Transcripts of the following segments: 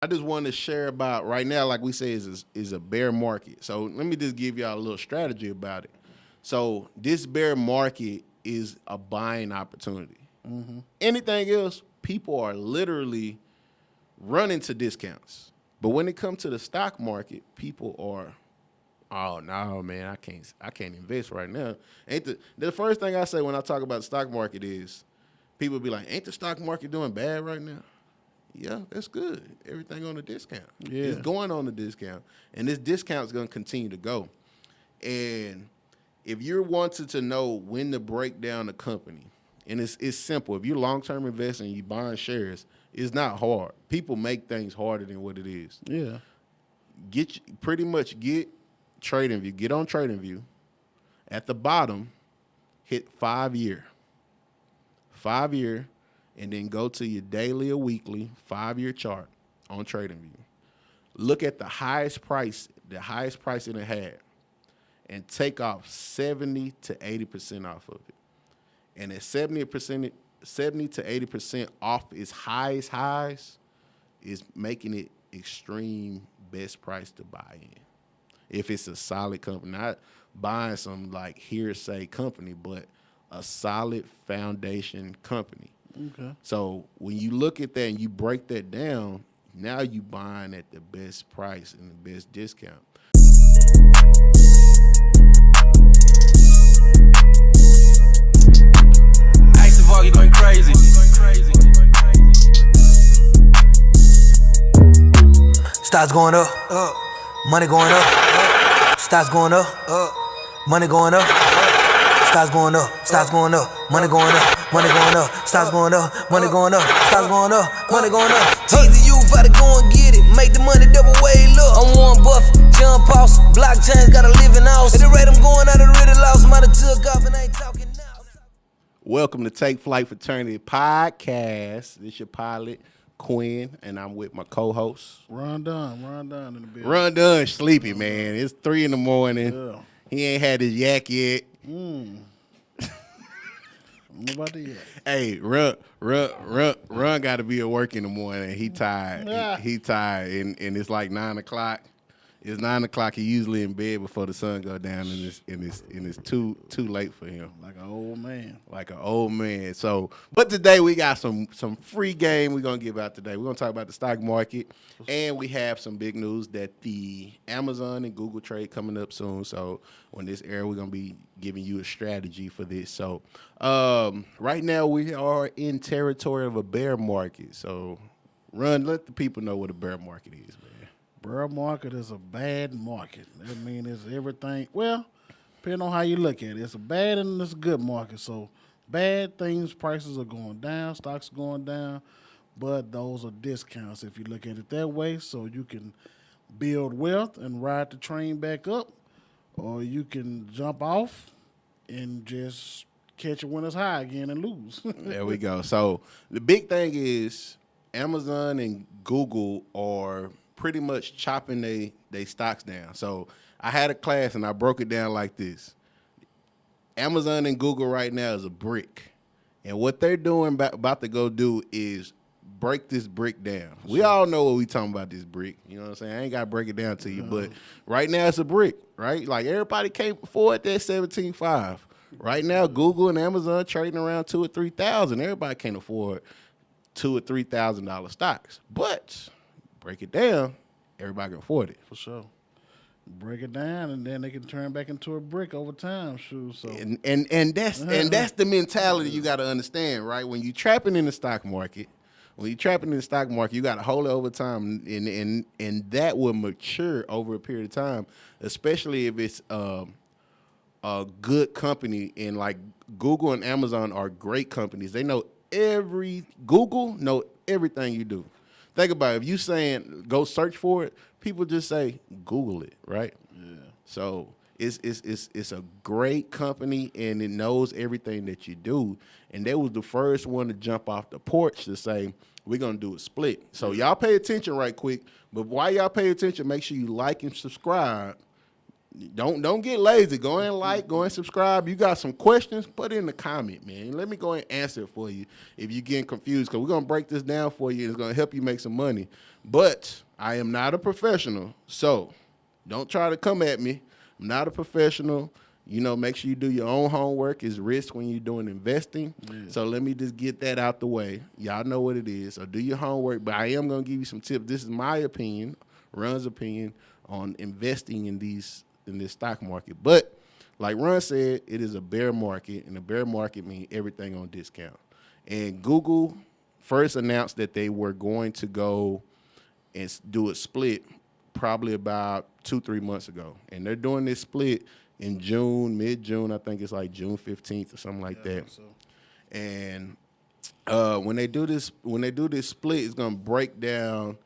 I just want to share about right now, like we say, is a bear market. So let me just give y'all a little strategy about it. So this bear market is a buying opportunity. Anything else, people are literally running to discounts. But when it comes to the stock market, people are, oh no, man, I can't invest right now. Ain't the first thing I say when I talk about the stock market is people be like, ain't the stock market doing bad right now? Yeah, that's good. Everything on the discount. Yeah. It's going on the discount. And this discount is going to continue to go. And if you're wanting to know when to break down a company, and it's simple. If you're long-term investing and you buying shares, it's not hard. People make things harder than what it is. Yeah. Get TradingView. Get on TradingView. At the bottom, hit 5 year. 5 year, and then go to your daily or weekly 5 year chart on TradingView. Look at the highest price it had, and take off 70 to 80% off of it. And at 70 to 80% off its highest highs is making it extreme best price to buy in. If it's a solid company, not buying some like hearsay company, but a solid foundation company. Okay. So when you look at that and you break that down, now you buying at the best price and the best discount. You going crazy. Stocks going up, money going up, stocks going up, money going up, stocks going up, stocks going up, money going up, money going up, stocks going up, money going up, stocks going up, money going up. Teasing you, gotta go and get it, make the money double way. Look, I'm Warren Buffett, jump off, blockchains gotta live in house. At the rate I'm going, I done really lost, might have took off and ain't talking now. Welcome to Take Flight Fraternity Podcast. This your pilot, Quinn, and I'm with my co-host. Rondon in the building. Rondon sleepy, man. It's 3 in the morning. Yeah. He ain't had his yak yet. I don't know about the yak. Hey, Run got to be at work in the morning. He tired. He tired, and it's like 9 o'clock. It's 9 o'clock. He usually in bed before the sun go down, and it's too late for him. Like an old man. Like an old man. So, but today we got some free game we're gonna give out today. We're gonna talk about the stock market, and we have some big news that the Amazon and Google trade coming up soon. So, when this air, we're gonna be giving you a strategy for this. So, right now we are in territory of a bear market. So, let the people know what a bear market is, man. Bear market is a bad market. That means it's everything. Well, depending on how you look at it, it's a bad and it's a good market. So bad things, prices are going down, stocks are going down, but those are discounts if you look at it that way. So you can build wealth and ride the train back up, or you can jump off and just catch it when it's high again and lose. There we go. So the big thing is Amazon and Google are pretty much chopping they stocks down. So I had a class and I broke it down like this. Amazon and Google right now is a brick. And what they're doing about to go do is break this brick down. We all know what we talking about, this brick. You know what I'm saying? I ain't got to break it down to you. But right now it's a brick, right? Like everybody can't afford that 17.5. Right now Google and Amazon trading around $2,000 or $3,000. Everybody can't afford $2,000 or $3,000 stocks. But break it down, everybody can afford it. For sure. Break it down, and then they can turn back into a brick over time. Sure. So and that's the mentality you got to understand, right? When you trapping in the stock market, you got to hold it over time, and that will mature over a period of time, especially if it's a good company. And like Google and Amazon are great companies. They know Google know everything you do. Think about it. If you saying go search for it, people just say Google it, right? Yeah. So it's a great company, and it knows everything that you do. And they was the first one to jump off the porch to say we're gonna do a split. So y'all pay attention right quick. But while y'all pay attention, make sure you like and subscribe. Don't get lazy. Go and go and subscribe. You got some questions, put it in the comment, man. Let me go and answer it for you if you're getting confused, because we're going to break this down for you. It's going to help you make some money. But I am not a professional, so don't try to come at me. I'm not a professional. Make sure you do your own homework. It's risk when you're doing investing. Yeah. So let me just get that out the way. Y'all know what it is. So do your homework. But I am going to give you some tips. This is my opinion, Ron's opinion, on investing in this stock market. But like Ron said, it is a bear market, and a bear market means everything on discount. And Google first announced that they were going to go and do a split probably about 2-3 months ago. And they're doing this split in June, mid-June. I think it's like June 15th or something like that. So. And when they do this split, it's going to break down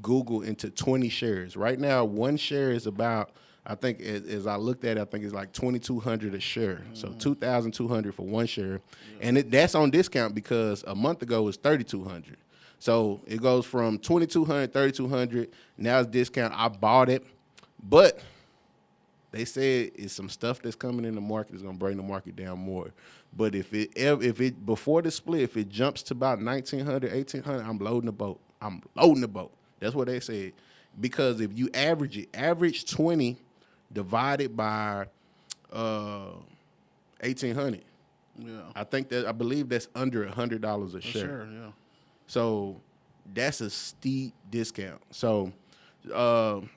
Google into 20 shares. Right now, one share is about, I think as I looked at it, I think it's like $2,200 a share. Mm-hmm. So $2,200 for one share. Yeah. And that's on discount because a month ago it was $3,200. So it goes from $2,200, $3,200. Now it's discount. I bought it, but they said it's some stuff that's coming in the market is going to bring the market down more. But if it before the split, if it jumps to about $1,900, $1,800, I'm loading the boat. That's what they said. Because if you average 20 divided by 1,800. Yeah. I believe that's under $100 a share. Sure, yeah. So that's a steep discount. So Ron,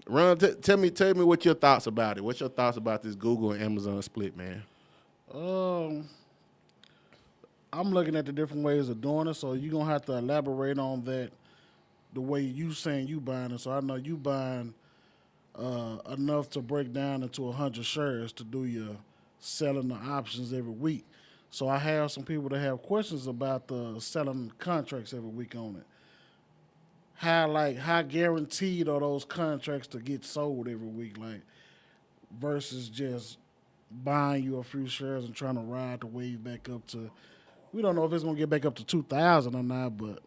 tell me what your thoughts about it. What's your thoughts about this Google and Amazon split, man? I'm looking at the different ways of doing it, so you're going to have to elaborate on that, the way you saying you buying it. So I know you buying enough to break down into 100 shares to do your selling the options every week. So I have some people that have questions about the selling contracts every week on it. How guaranteed are those contracts to get sold every week, versus just buying you a few shares and trying to ride the wave back up to, we don't know if it's going to get back up to 2,000 or not, but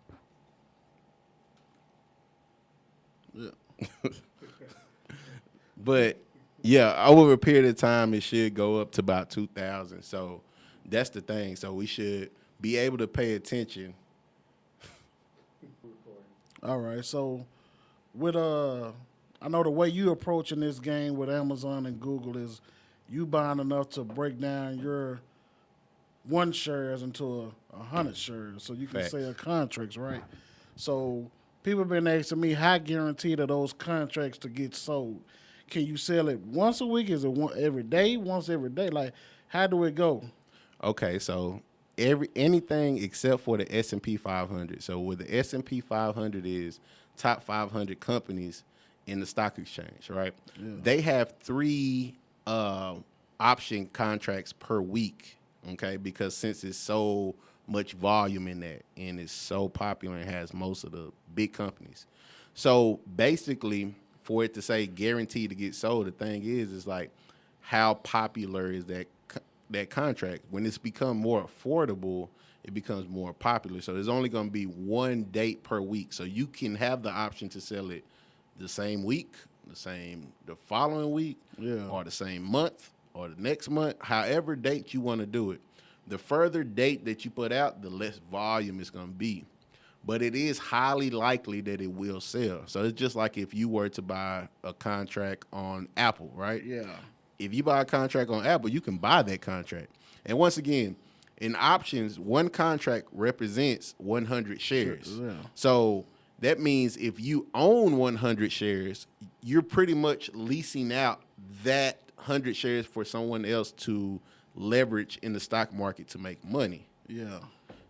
yeah. But yeah, over a period of time, it should go up to about 2,000. So that's the thing. So we should be able to pay attention. All right. So with I know the way you approaching this game with Amazon and Google is you buying enough to break down your 1 shares into 100 shares, so you can sell contracts, right? So people have been asking me, how guaranteed are those contracts to get sold? Can you sell it once a week? Is it every day? Once every day? How do it go? Okay, so anything except for the S&P 500. So what the S&P 500 is, top 500 companies in the stock exchange, right? Yeah. They have 3 option contracts per week, okay? Because since it's so much volume in that and it's so popular and has most of the big companies. So basically, for it to say guaranteed to get sold, the thing is like how popular is that contract? When it's become more affordable, it becomes more popular. So there's only going to be 1 date per week. So you can have the option to sell it the same week, the following week, or the same month, or the next month, however date you want to do it. The further date that you put out, the less volume it's going to be. But it is highly likely that it will sell. So it's just like if you were to buy a contract on Apple, right? Yeah. If you buy a contract on Apple, you can buy that contract. And once again, in options, 1 contract represents 100 shares. Yeah. So that means if you own 100 shares, you're pretty much leasing out that 100 shares for someone else to leverage in the stock market to make money. Yeah.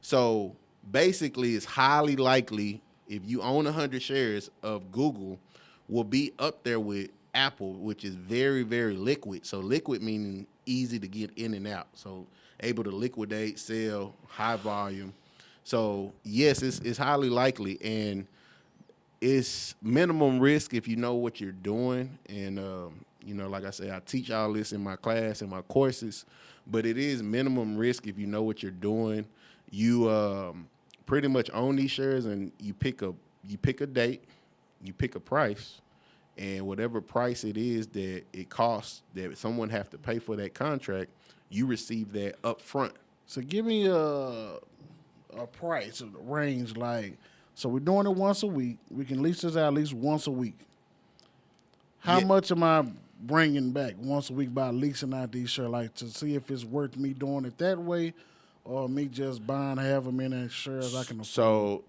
So basically, it's highly likely if you own 100 shares of Google, will be up there with Apple, which is very, very liquid. So liquid meaning easy to get in and out. So able to liquidate, sell, high volume. So yes, it's highly likely, and it's minimum risk if you know what you're doing. And like I say, I teach all this in my class and my courses, but it is minimum risk if you know what you're doing. You pretty much own these shares, and you pick a date, you pick a price, and whatever price it is that it costs that someone have to pay for that contract, you receive that up front. So give me a price, a range. Like, so we're doing it once a week. We can lease this out at least once a week. How much am I bringing back once a week by leasing out these shirts? Like, to see if it's worth me doing it that way, or me just buying half of them in as shares I can afford.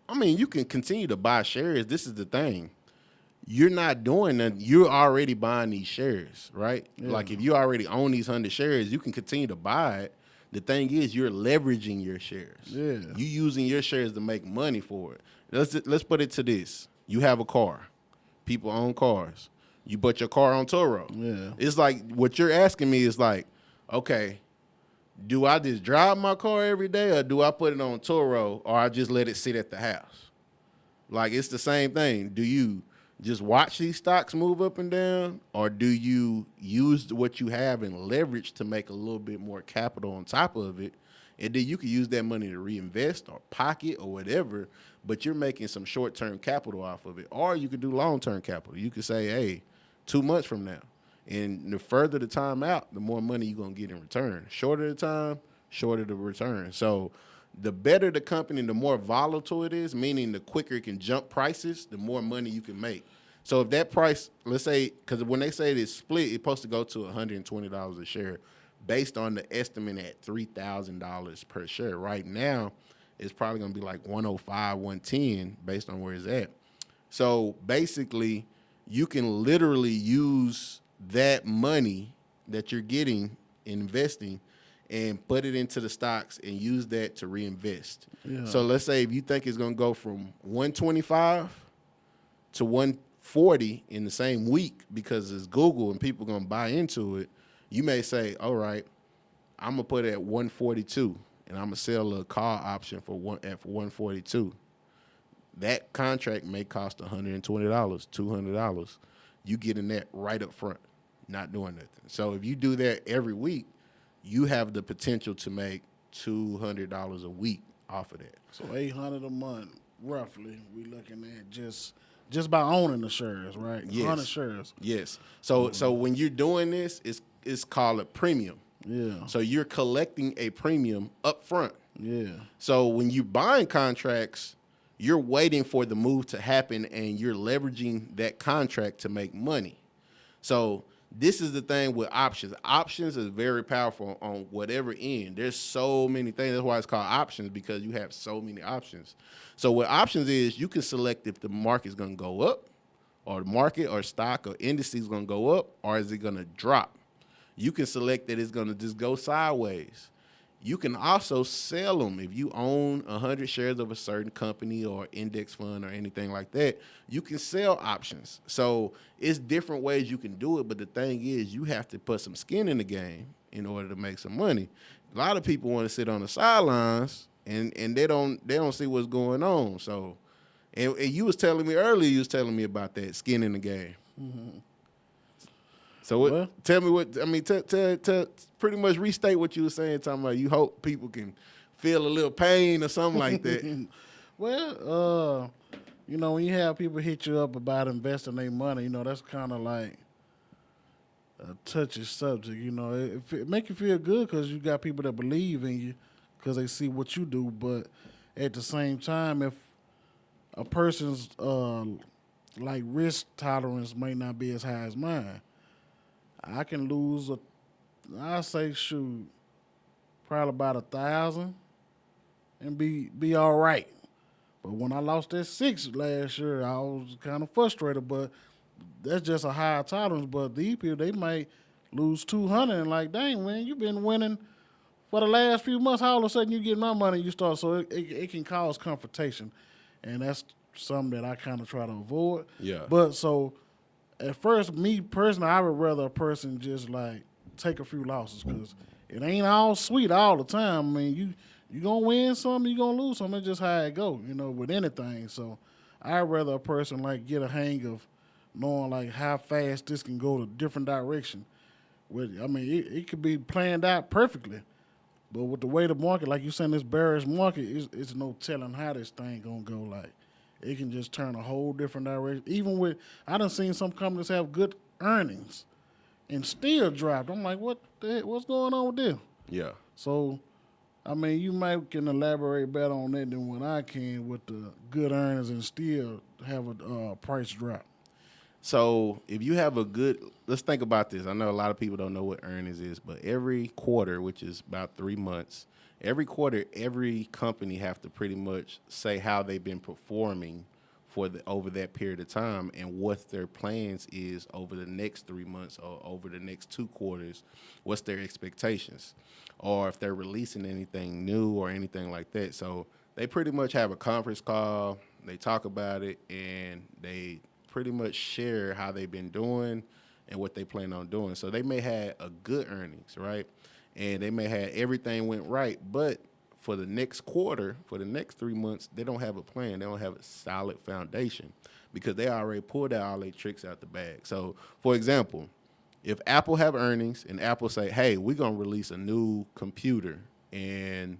I mean, you can continue to buy shares. This is the thing. You're not doing that. You're already buying these shares, right? Yeah. Like, if you already own these 100 shares, you can continue to buy it. The thing is, you're leveraging your shares. Yeah. You using your shares to make money for it. Let's put it to this. You have a car. People own cars. You put your car on Turo. Yeah. It's like, what you're asking me is like, okay, do I just drive my car every day, or do I put it on Turo, or I just let it sit at the house? Like, it's the same thing. Do you just watch these stocks move up and down, or do you use what you have and leverage to make a little bit more capital on top of it? And then you can use that money to reinvest or pocket or whatever, but you're making some short-term capital off of it. Or you could do long-term capital. You could say, hey, 2 months from now. And the further the time out, the more money you're going to get in return. Shorter the time, shorter the return. So the better the company, the more volatile it is, meaning the quicker it can jump prices, the more money you can make. So if that price, let's say, because when they say it's split, it's supposed to go to $120 a share based on the estimate at $3,000 per share. Right now, it's probably going to be like 105, 110 based on where it's at. So basically, you can literally use that money that you're getting, investing, and put it into the stocks and use that to reinvest. Yeah. So let's say if you think it's going to go from 125 to 140 in the same week because it's Google and people are going to buy into it, you may say, all right, I'm going to put it at 142 and I'm going to sell a call option for 142. That contract may cost $120, $200. You getting that right up front, not doing nothing. So if you do that every week, you have the potential to make $200 a week off of that. So $800 a month, roughly, we looking at just by owning the shares, right? Yes. 100 shares. Yes. So when you're doing this, it's called a premium. Yeah. So you're collecting a premium up front. Yeah. So when you're buying contracts, you're waiting for the move to happen and you're leveraging that contract to make money. So this is the thing with options. Options is very powerful on whatever end. There's so many things. That's why it's called options, because you have so many options. So what options is, you can select if the market's going to go up, or the market or stock or indices is going to go up, or is it going to drop. You can select that it's going to just go sideways. You can also sell them. If you own 100 shares of a certain company or index fund or anything like that, you can sell options. So it's different ways you can do it, but the thing is, you have to put some skin in the game in order to make some money. A lot of people want to sit on the sidelines and they don't see what's going on. So, and you was telling me earlier, you was telling me about that skin in the game. Mm-hmm. So tell me what, I mean, to pretty much restate what you were saying, talking about you hope people can feel a little pain or something like that. Well, you know, when you have people hit you up about investing their money, you know, that's kind of like a touchy subject. You know, it make you feel good because you got people that believe in you because they see what you do. But at the same time, if a person's like risk tolerance may not be as high as mine, I can lose I say shoot, probably about 1,000 and be all right. But when I lost that 6 last year, I was kind of frustrated. But that's just a high tolerance. But these people, they might lose 200 and like, dang, man, you've been winning for the last few months. How all of a sudden you get my money, you start. So it can cause confrontation, and that's something that I kind of try to avoid. Yeah. But so. At first, me personally, I would rather a person just like take a few losses because it ain't all sweet all the time. I mean, you gonna win some, you gonna lose some. It's just how it go, you know, with anything. So I'd rather a person like get a hang of knowing like how fast this can go to different direction. I mean, it could be planned out perfectly, but with the way the market, like you saying, this bearish market, it's no telling how this thing gonna go. Like it can just turn a whole different direction. Even with, I done seen some companies have good earnings and still dropped. I'm like, what the heck, what's going on with them? Yeah. So, I mean, you might can elaborate better on that than what I can with the good earnings and still have a price drop. So if you have a good, let's think about this. I know a lot of people don't know what earnings is, but every quarter, which is about 3 months, every quarter, every company have to pretty much say how they've been performing over that period of time and what their plans is over the next 3 months or over the next 2 quarters. What's their expectations, or if they're releasing anything new or anything like that. So they pretty much have a conference call. They talk about it and they pretty much share how they've been doing and what they plan on doing. So they may have a good earnings, right? And they may have everything went right, but for the next quarter, for the next 3 months, they don't have a plan. They don't have a solid foundation because they already pulled out all their tricks out the bag. So, for example, if Apple have earnings and Apple say, hey, we're going to release a new computer and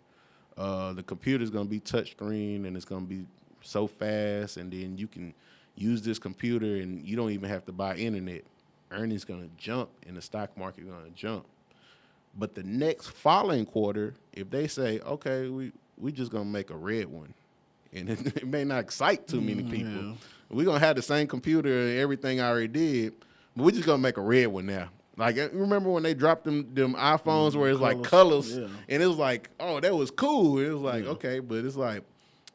the computer's going to be touchscreen and it's going to be so fast, and then you can use this computer and you don't even have to buy internet, earnings going to jump and the stock market going to jump. But the next following quarter, if they say, okay, we just going to make a red one, and it may not excite too many people. Yeah. We're going to have the same computer and everything I already did, but we're just going to make a red one now. Like, remember when they dropped them iPhones where it's like colors, and it was like, oh, that was cool. It was like, okay, but it's like,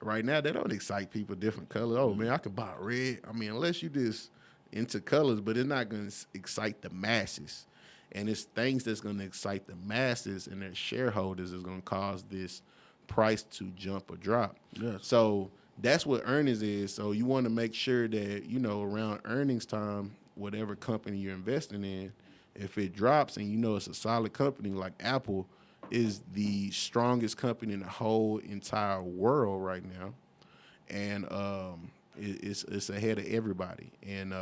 right now, they don't excite people different colors. Oh, man, I could buy red. I mean, unless you just into colors, but it's not going to excite the masses. And it's things that's going to excite the masses and their shareholders is going to cause this price to jump or drop. Yes. So that's what earnings is. So you want to make sure that, you know, around earnings time, whatever company you're investing in, if it drops and you know it's a solid company like Apple, is the strongest company in the whole entire world right now, and it's ahead of everybody. And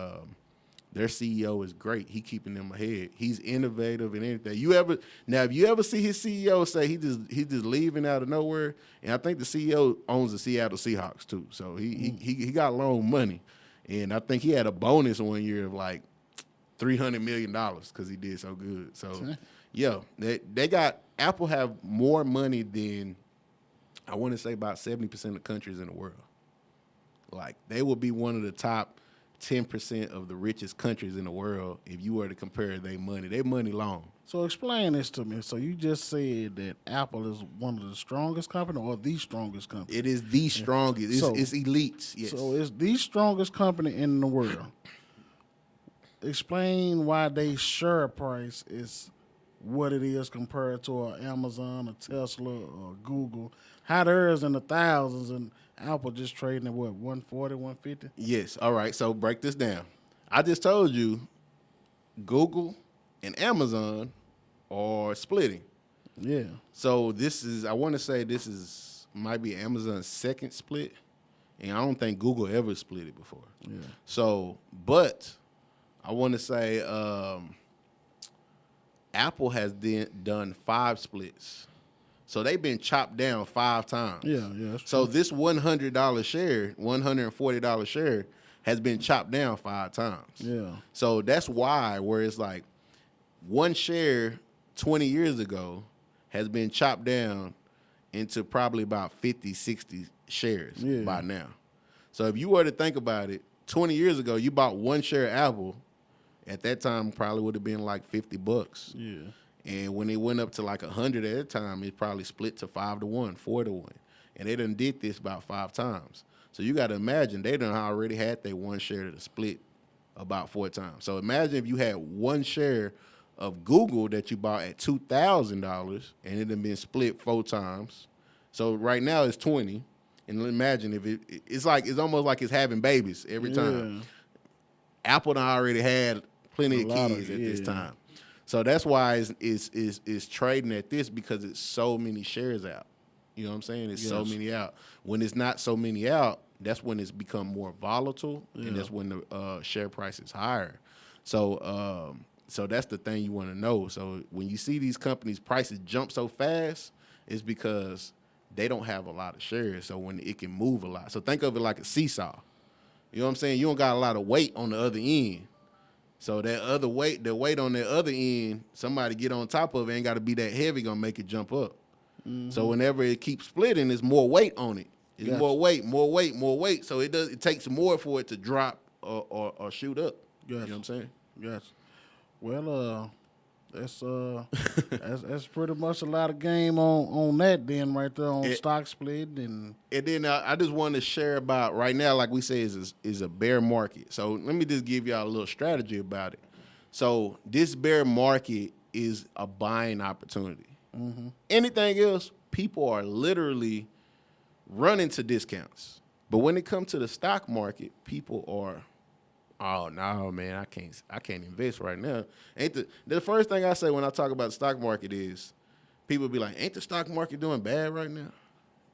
their CEO is great. He keeping them ahead. He's innovative and everything. If you ever see his CEO say he just leaving out of nowhere, and I think the CEO owns the Seattle Seahawks too, so he got loan money, and I think he had a bonus one year of like $300 million because he did so good. So. Yeah, they got Apple have more money than I want to say about 70% of countries in the world. Like they will be one of the top 10% of the richest countries in the world if you were to compare their money long. So explain this to me. So you just said that Apple is one of the strongest company or the strongest company? It is the strongest. It's elites. Yes. So it's the strongest company in the world. Explain why they share price is what it is compared to an Amazon, a Tesla, or Google. How theirs in the thousands and Apple just trading at what, 140, 150? Yes. All right. So break this down. I just told you Google and Amazon are splitting. Yeah. So I want to say might be Amazon's second split, and I don't think Google ever split it before. Yeah. So, but I want to say Apple has done 5 splits. So they've been chopped down 5 times. Yeah. So this $100 share, $140 share has been chopped down 5 times. Yeah. So that's why where it's like one share 20 years ago has been chopped down into probably about 50, 60 shares by now. So if you were to think about it, 20 years ago, you bought one share of Apple. At that time, probably would have been like $50. Yeah. And when it went up to like 100 at that time, it probably split to 5-1, 4-1. And they done did this about 5 times. So you got to imagine they done already had their one share to split about 4 times. So imagine if you had one share of Google that you bought at $2,000 and it done been split 4 times. So right now it's 20. And imagine if it's almost like it's having babies every time. Apple done already had plenty of kids at this time. So that's why it's trading at this because it's so many shares out. You know what I'm saying? It's so many out. When it's not so many out, that's when it's become more volatile, and that's when the share price is higher. So that's the thing you want to know. So when you see these companies' prices jump so fast, it's because they don't have a lot of shares, so when it can move a lot. So think of it like a seesaw. You know what I'm saying? You don't got a lot of weight on the other end. So that other weight, the weight on the other end, somebody get on top of it, ain't got to be that heavy, gonna make it jump up. So whenever it keeps splitting, there's more weight on it. It's more weight, more weight, more weight. So it takes more for it to drop or shoot up. You know what I'm saying? Yes. Well, that's pretty much a lot of game on that then right there on stock split and then I just want to share about right now, like we say, is a bear market. So let me just give y'all a little strategy about it. So this bear market is a buying opportunity. Anything else, people are literally running to discounts. But when it comes to the stock market, people are, oh no, man, I can't invest right now. Ain't the first thing I say when I talk about the stock market is people be like, ain't the stock market doing bad right now?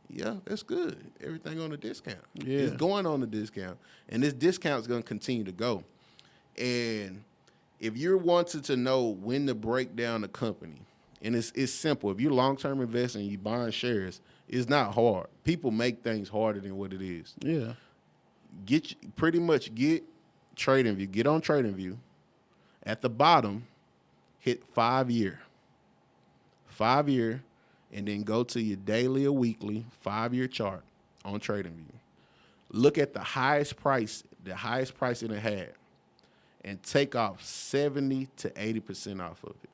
Yeah, that's good. Everything on a discount. Yeah. It's going on a discount. And this discount is going to continue to go. And if you're wanting to know when to break down a company, and it's simple. If you're long-term investing and you buying shares, it's not hard. People make things harder than what it is. yeah. Get TradingView. Get on TradingView. At the bottom, hit 5 year. 5 year, and then go to your daily or weekly 5-year chart on TradingView. Look at the highest price it had, and take off 70 to 80% off of it.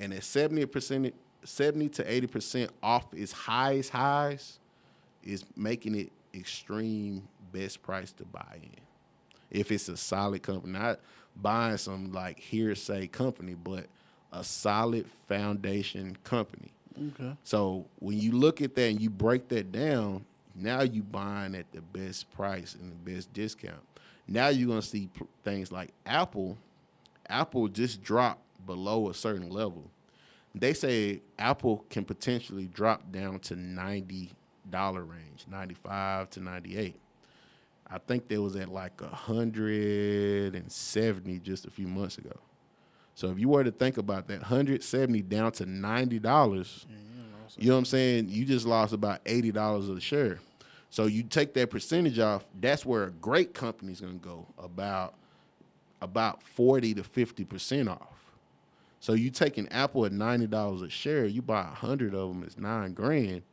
And at 70 to 80% off its highest highs is making it extreme best price to buy in. If it's a solid company, not buying some like hearsay company, but a solid foundation company. Okay. So when you look at that and you break that down, now you buying at the best price and the best discount. Now you're going to see things like Apple. Apple just dropped below a certain level. They say Apple can potentially drop down to $90 range, 95 to 98. I think they was at like 170 just a few months ago. So if you were to think about that, 170 down to $90, you know what I'm saying? You just lost about $80 a share. So you take that percentage off, that's where a great company's gonna go, about 40 to 50% off. So you taking Apple at $90 a share, you buy 100 of them, it's $9,000.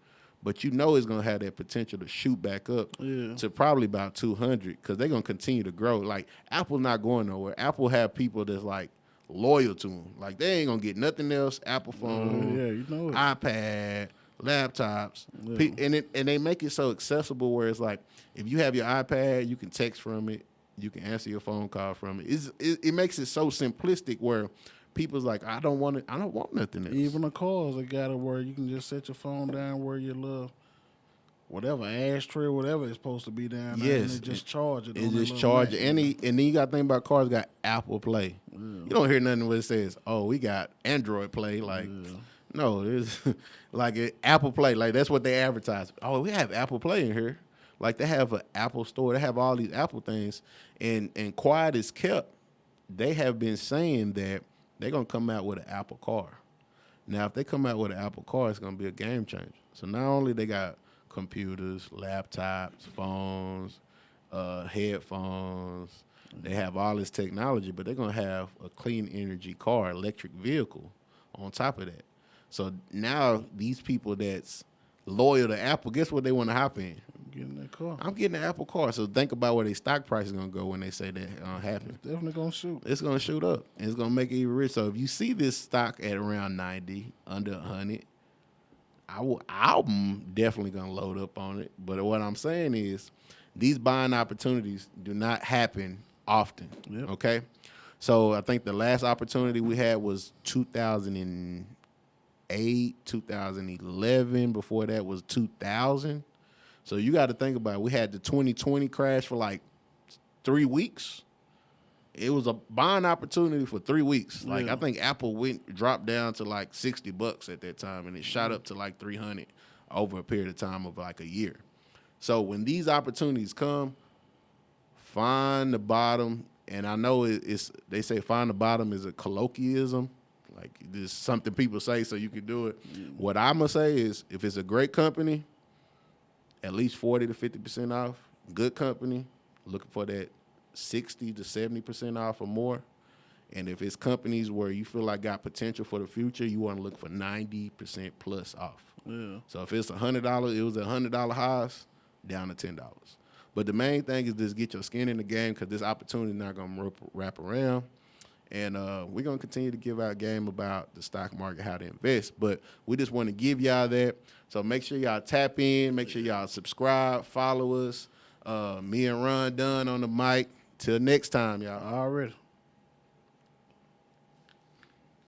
But you know it's going to have that potential to shoot back up to probably about 200 because they're going to continue to grow. Like, Apple not going nowhere. Apple have people that's, like, loyal to them. Like, they ain't going to get nothing else. Apple phone, you know it. iPad, laptops. And they make it so accessible where it's like, if you have your iPad, you can text from it. You can answer your phone call from it. It makes it so simplistic where people's like, I don't want nothing else. Even the cars, they got it where you can just set your phone down where your little whatever ashtray or whatever it's supposed to be down there, and it just charge it. It just charge it. And then you got to think about cars got Apple Play. Yeah. You don't hear nothing where it says, oh, we got Android Play. Like, no, it's like Apple Play. Like, that's what they advertise. Oh, we have Apple Play in here. Like, they have an Apple store. They have all these Apple things. And quiet is kept. They have been saying that they're going to come out with an Apple car. Now, if they come out with an Apple car, it's going to be a game changer. So not only they got computers, laptops, phones, headphones, they have all this technology, but they're going to have a clean energy car, electric vehicle on top of that. So now these people that's loyal to Apple, guess what they want to hop in? Getting that car. I'm getting an Apple car. So think about where their stock price is going to go when they say that happen. It's definitely going to shoot. It's going to shoot up. And it's going to make it even rich. So if you see this stock at around 90, under 100, I'm definitely going to load up on it. But what I'm saying is these buying opportunities do not happen often, okay? So I think the last opportunity we had was 2008, 2011. Before that was 2000. So you got to think about it. We had the 2020 crash for like 3 weeks. It was a buying opportunity for 3 weeks. Like, I think Apple dropped down to like $60 at that time, and it shot up to like 300 over a period of time of like a year. So when these opportunities come, find the bottom. And I know they say find the bottom is a colloquialism. Like, this is something people say so you can do it. What I'm going to say is, if it's a great company, at least 40 to 50% off. Good company, looking for that 60 to 70% off or more. And if it's companies where you feel like got potential for the future, you want to look for 90% plus off. Yeah. So if it's $100, it was $100 highs, down to $10. But the main thing is just get your skin in the game, because this opportunity is not going to wrap around. And we're going to continue to give out game about the stock market, how to invest. But we just want to give y'all that. So make sure y'all tap in. Make sure y'all subscribe, follow us. Me and RONDON on the mic. Till next time, y'all. Already.